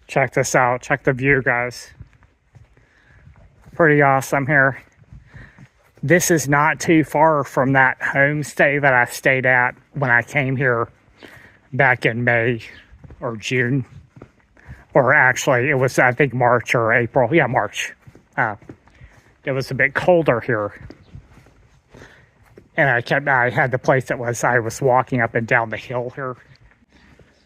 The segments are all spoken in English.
Check this out. Check the view, guys. Pretty awesome here. This is not too far from that homestay that I stayed at when I came here back in May or June. Or actually, it was, I think, March or April. Yeah, March. It was a bit colder here. And I had the place that I was walking up and down the hill here.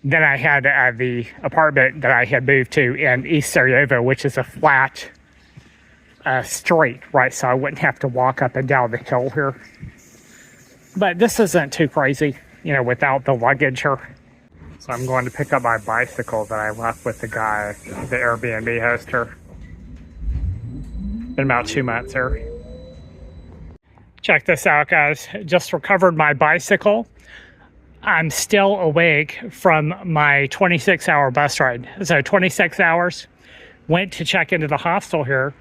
Then I had the apartment that I had moved to in East Sarajevo, which is a flat street, right? So I wouldn't have to walk up and down the hill here. But this isn't too crazy, you know, without the luggage here. So I'm going to pick up my bicycle that I left with the guy, the Airbnb host here. Been about 2 months here. Check this out, guys. Just recovered my bicycle. I'm still awake from my 26-hour bus ride. So 26 hours, went to check into the hostel here.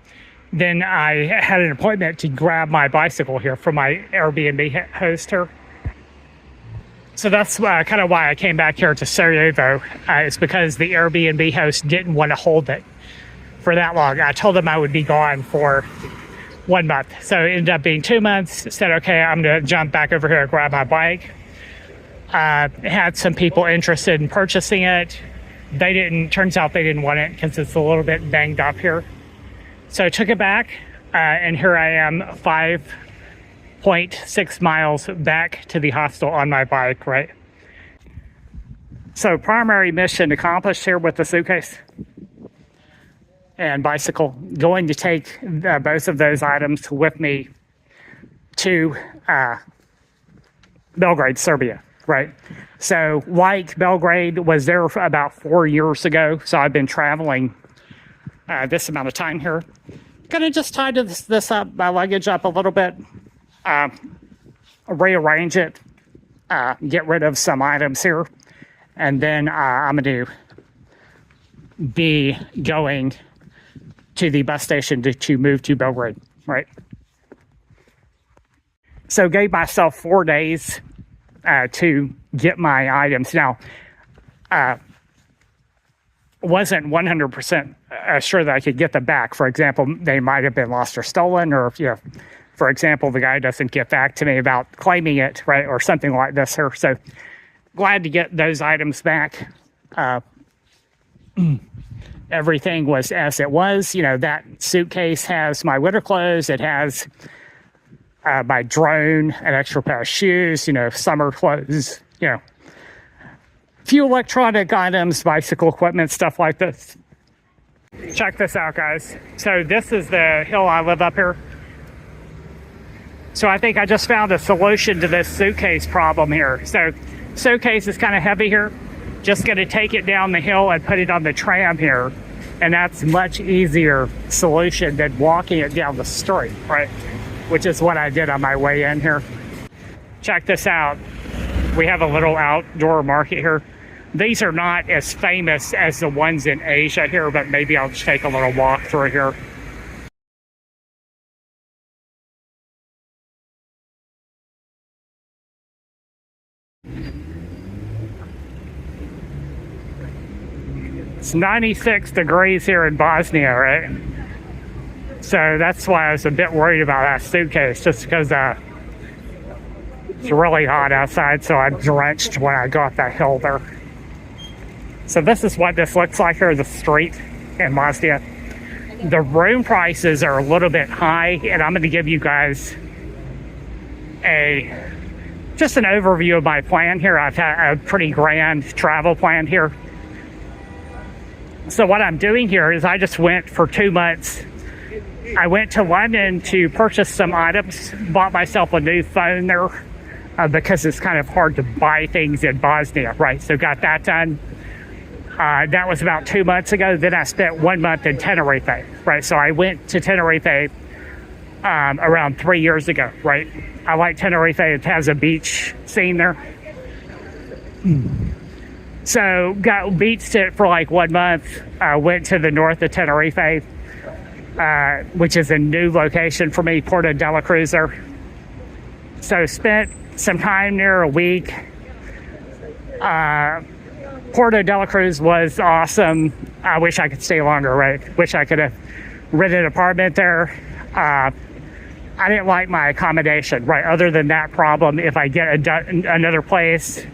Then I had an appointment to grab my bicycle here from my Airbnb host here. So that's kind of why I came back here to Sarajevo. It's because the Airbnb host didn't want to hold it for that long. I told them I would be gone for 1 month. So it ended up being 2 months. Said, okay, I'm going to jump back over here and grab my bike. Had some people interested in purchasing it. Turns out they didn't want it because it's a little bit banged up here. So I took it back, and here I am 5.6 miles back to the hostel on my bike, right? So primary mission accomplished here with the suitcase and bicycle. Going to take both of those items with me to Belgrade, Serbia. Right. So like Belgrade, was there for about 4 years ago. So I've been traveling this amount of time here. Gonna just tie this up, my luggage up a little bit, rearrange it, get rid of some items here. And then I'm going to be going to the bus station to move to Belgrade. Right. So gave myself 4 days to get my items. Now, wasn't 100% sure that I could get them back. For example, they might have been lost or stolen, or, you know, for example, the guy doesn't get back to me about claiming it, right, or something like this here. So glad to get those items back. Everything was as it was. You know, that suitcase has my winter clothes. It has my drone, an extra pair of shoes, you know, summer clothes, you know, few electronic items, bicycle equipment, stuff like this. Check this out, guys. So this is the hill I live up here. So I think I just found a solution to this suitcase problem here. So suitcase is kind of heavy here. Just going to take it down the hill and put it on the tram here. And that's much easier solution than walking it down the street, right? Which is what I did on my way in here. Check this out. We have a little outdoor market here. These are not as famous as the ones in Asia here, but maybe I'll just take a little walk through here. It's 96 degrees here in Bosnia, right? So that's why I was a bit worried about that suitcase, just because it's really hot outside, so I'm drenched when I go up that hill there. So this is what this looks like here, the street in Bosnia. The room prices are a little bit high, and I'm going to give you guys just an overview of my plan here. I've had a pretty grand travel plan here. So what I'm doing here is I just went for 2 months. I went to London to purchase some items, bought myself a new phone there because it's kind of hard to buy things in Bosnia, right? So got that done. That was about 2 months ago. Then I spent 1 month in Tenerife, right? So I went to Tenerife around 3 years ago, right? I like Tenerife. It has a beach scene there. So got beached it for like 1 month. Went to the north of Tenerife, which is a new location for me, Porto de la Cruz. So spent some time there, a week. Puerto de la Cruz was awesome. I wish I could stay longer, right? Wish I could have rented an apartment there. I didn't like my accommodation, right? Other than that problem, if I get another place,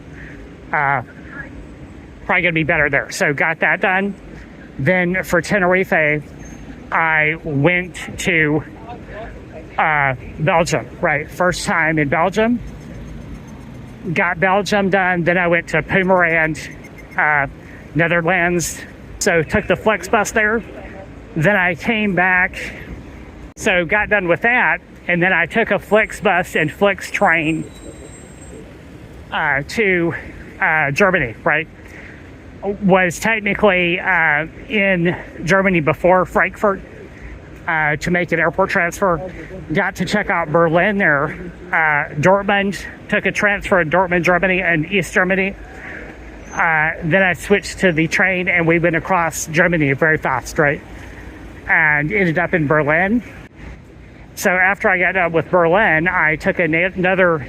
probably gonna be better there. So got that done. Then for Tenerife, I went to Belgium, right? First time in Belgium. Got Belgium done. Then I went to Purmerend, Netherlands. So took the Flixbus there. Then I came back. So got done with that. And then I took a Flixbus and Flix train to Germany, right? Was technically in Germany before Frankfurt to make an airport transfer. Got to check out Berlin there. Dortmund, took a transfer in Dortmund, Germany and East Germany. Then I switched to the train and we went across Germany very fast, right? And ended up in Berlin. So after I got done with Berlin, I took another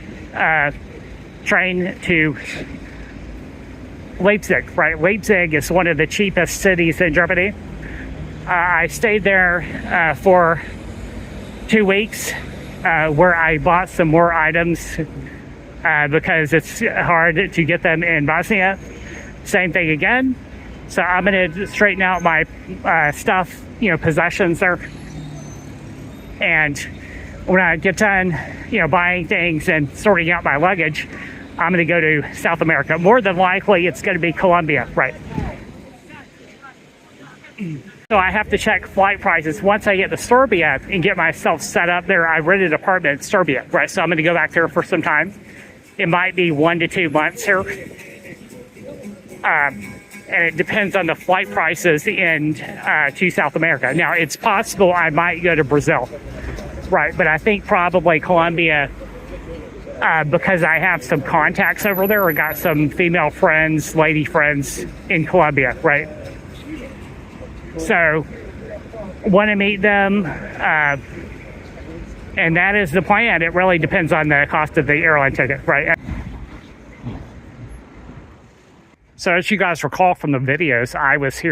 train to Leipzig, right? Leipzig is one of the cheapest cities in Germany. I stayed there for 2 weeks where I bought some more items because it's hard to get them in Bosnia. Same thing again. So I'm going to straighten out my stuff, possessions there. And when I get done, buying things and sorting out my luggage, I'm going to go to South America. More than likely, it's going to be Colombia, right? So I have to check flight prices. Once I get to Serbia and get myself set up there, I rented an apartment in Serbia, right? So I'm going to go back there for some time. It might be 1 to 2 months here. And it depends on the flight prices to South America. Now, it's possible I might go to Brazil, right? But I think probably Colombia, because I have some contacts over there. I got some female friends, lady friends in Colombia, right? So, want to meet them, and that is the plan. It really depends on the cost of the airline ticket, right? So as you guys recall from the videos, I was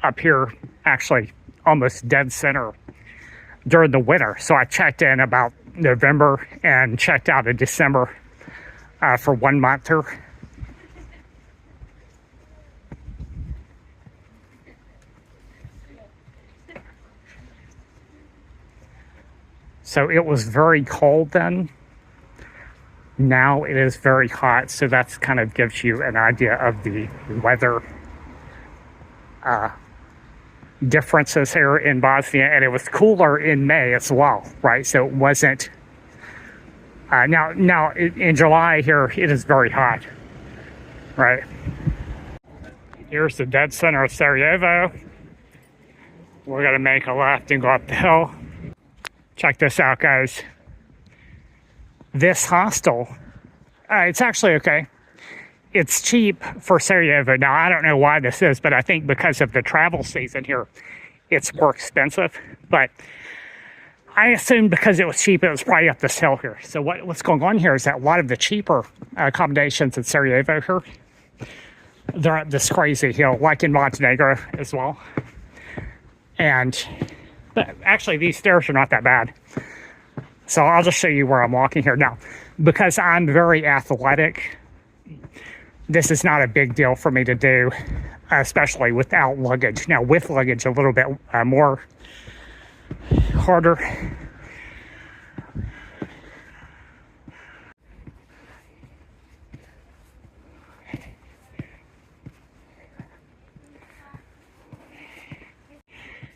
up here, actually almost dead center during the winter. So I checked in about November and checked out in December for 1 month here. So it was very cold then. Now it is very hot, so that's kind of gives you an idea of the weather differences here in Bosnia. And it was cooler in May as well, right? So it wasn't. Now in July here, it is very hot, right? Here's the dead center of Sarajevo. We're gonna make a left and go up the hill. Check this out, guys. This hostel, it's actually okay. It's cheap for Sarajevo. Now, I don't know why this is, but I think because of the travel season here, it's more expensive. But I assumed because it was cheap, it was probably up this hill here. So what's going on here is that a lot of the cheaper accommodations in Sarajevo here, they're up this crazy hill, like in Montenegro as well. But actually, these stairs are not that bad. So I'll just show you where I'm walking here. Now, because I'm very athletic, this is not a big deal for me to do, especially without luggage. Now, with luggage, a little bit more harder.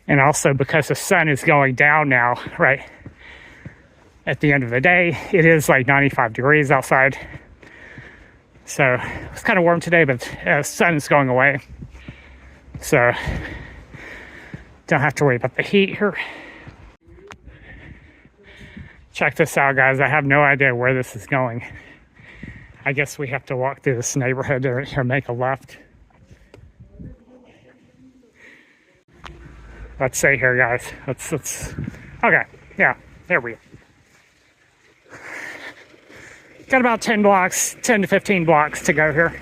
And also because the sun is going down now, right? At the end of the day, it is like 95 degrees outside. So it's kind of warm today, but the sun is going away. So don't have to worry about the heat here. Check this out, guys. I have no idea where this is going. I guess we have to walk through this neighborhood or make a left. Let's see here, guys. Let's. Okay, yeah, there we go. Got about 10 to 15 blocks to go here.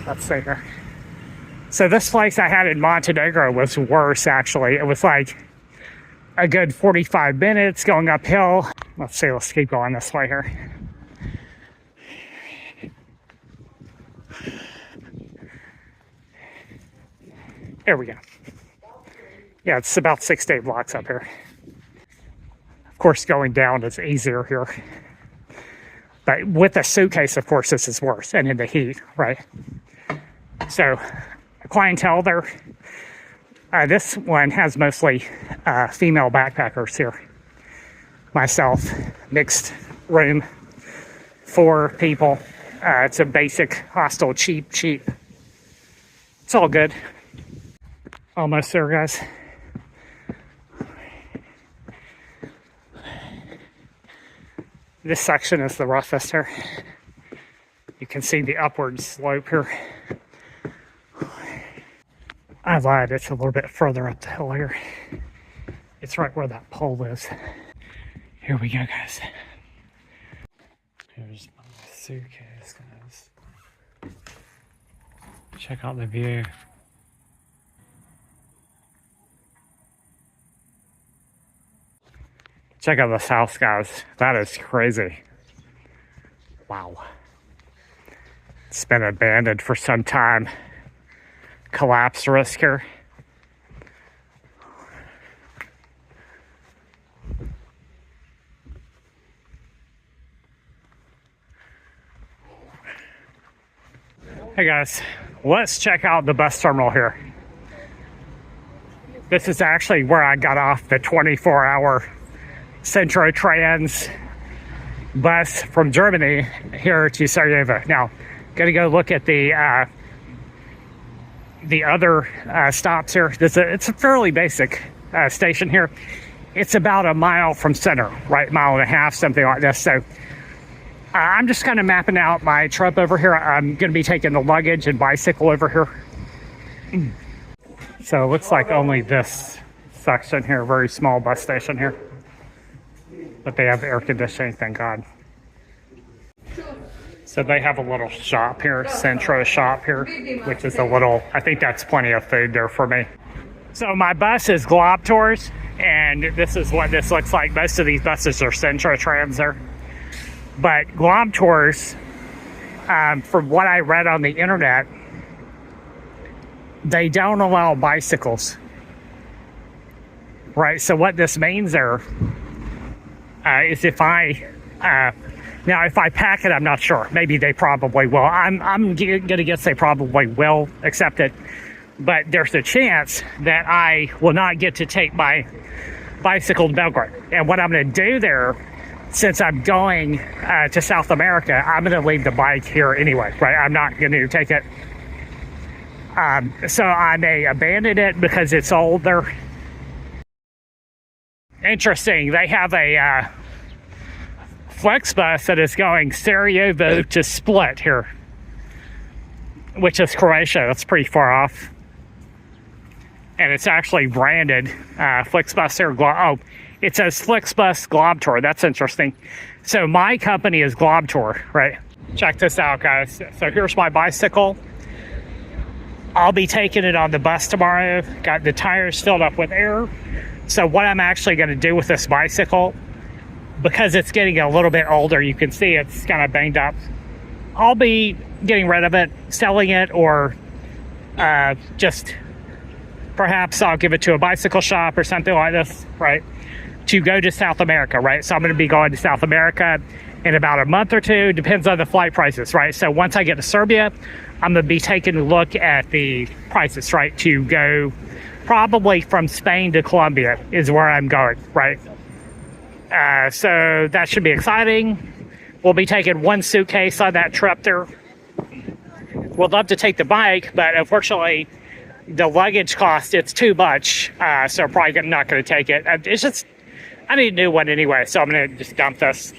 Let's see here. So this place I had in Montenegro was worse, actually. It was like a good 45 minutes going uphill. Let's see, let's keep going this way here. There we go. Yeah, it's about 6 to 8 blocks up here. Of course, going down is easier here. But with a suitcase, of course, this is worse, and in the heat, right? So, clientele there. This one has mostly female backpackers here. Myself, mixed room, 4 people. It's a basic hostel, cheap. It's all good. Almost there, guys. This section is the roughest here. You can see the upward slope here. I lied, it's a little bit further up the hill here. It's right where that pole is. Here we go, guys. Here's my suitcase, guys. Check out the view. Check out this house, guys. That is crazy. Wow. It's been abandoned for some time. Collapse risk here. Hey guys, let's check out the bus terminal here. This is actually where I got off the 24-hour centrotrans bus from Germany here to Sarajevo. Now, gonna go look at the other stops here. It's a fairly basic station here. It's about a mile from center, right? Mile and a half, something like this. So I'm just kind of mapping out my trip over here. I'm gonna be taking the luggage and bicycle over here. So it looks like only this section here, very small bus station here. But they have air conditioning, thank God. So they have a little shop here, Centro shop here, which is a little, I think that's plenty of food there for me. So my bus is Globtours, and this is what this looks like. Most of these buses are centrotrans there. But Globtours, from what I read on the internet, they don't allow bicycles. Right, so what this means there is if I pack it, I'm not sure. Maybe they probably will. I'm gonna guess they probably will accept it. But there's a chance that I will not get to take my bicycle to Belgrade. And what I'm gonna do there, since I'm going to South America, I'm gonna leave the bike here anyway, right? I'm not gonna take it. So I may abandon it because it's older. Interesting, they have a flex bus that is going Sarajevo to Split here, which is Croatia. That's pretty far off. And it's actually branded Flixbus here. Oh, it says Flixbus Globtour. That's interesting. So my company is Globtour, right? Check this out, guys. So here's my bicycle. I'll be taking it on the bus tomorrow. Got the tires filled up with air. So what I'm actually going to do with this bicycle, because it's getting a little bit older, you can see it's kind of banged up. I'll be getting rid of it, selling it, or just perhaps I'll give it to a bicycle shop or something like this, right? To go to South America, right? So I'm going to be going to South America in about a month or two, depends on the flight prices, right? So once I get to Serbia, I'm going to be taking a look at the prices, right? To go probably from Spain to Colombia is where I'm going, right? So that should be exciting. We'll be taking one suitcase on that trip there. We'd love to take the bike, but unfortunately, the luggage cost, it's too much. So probably not going to take it. It's just, I need a new one anyway, so I'm going to just dump this.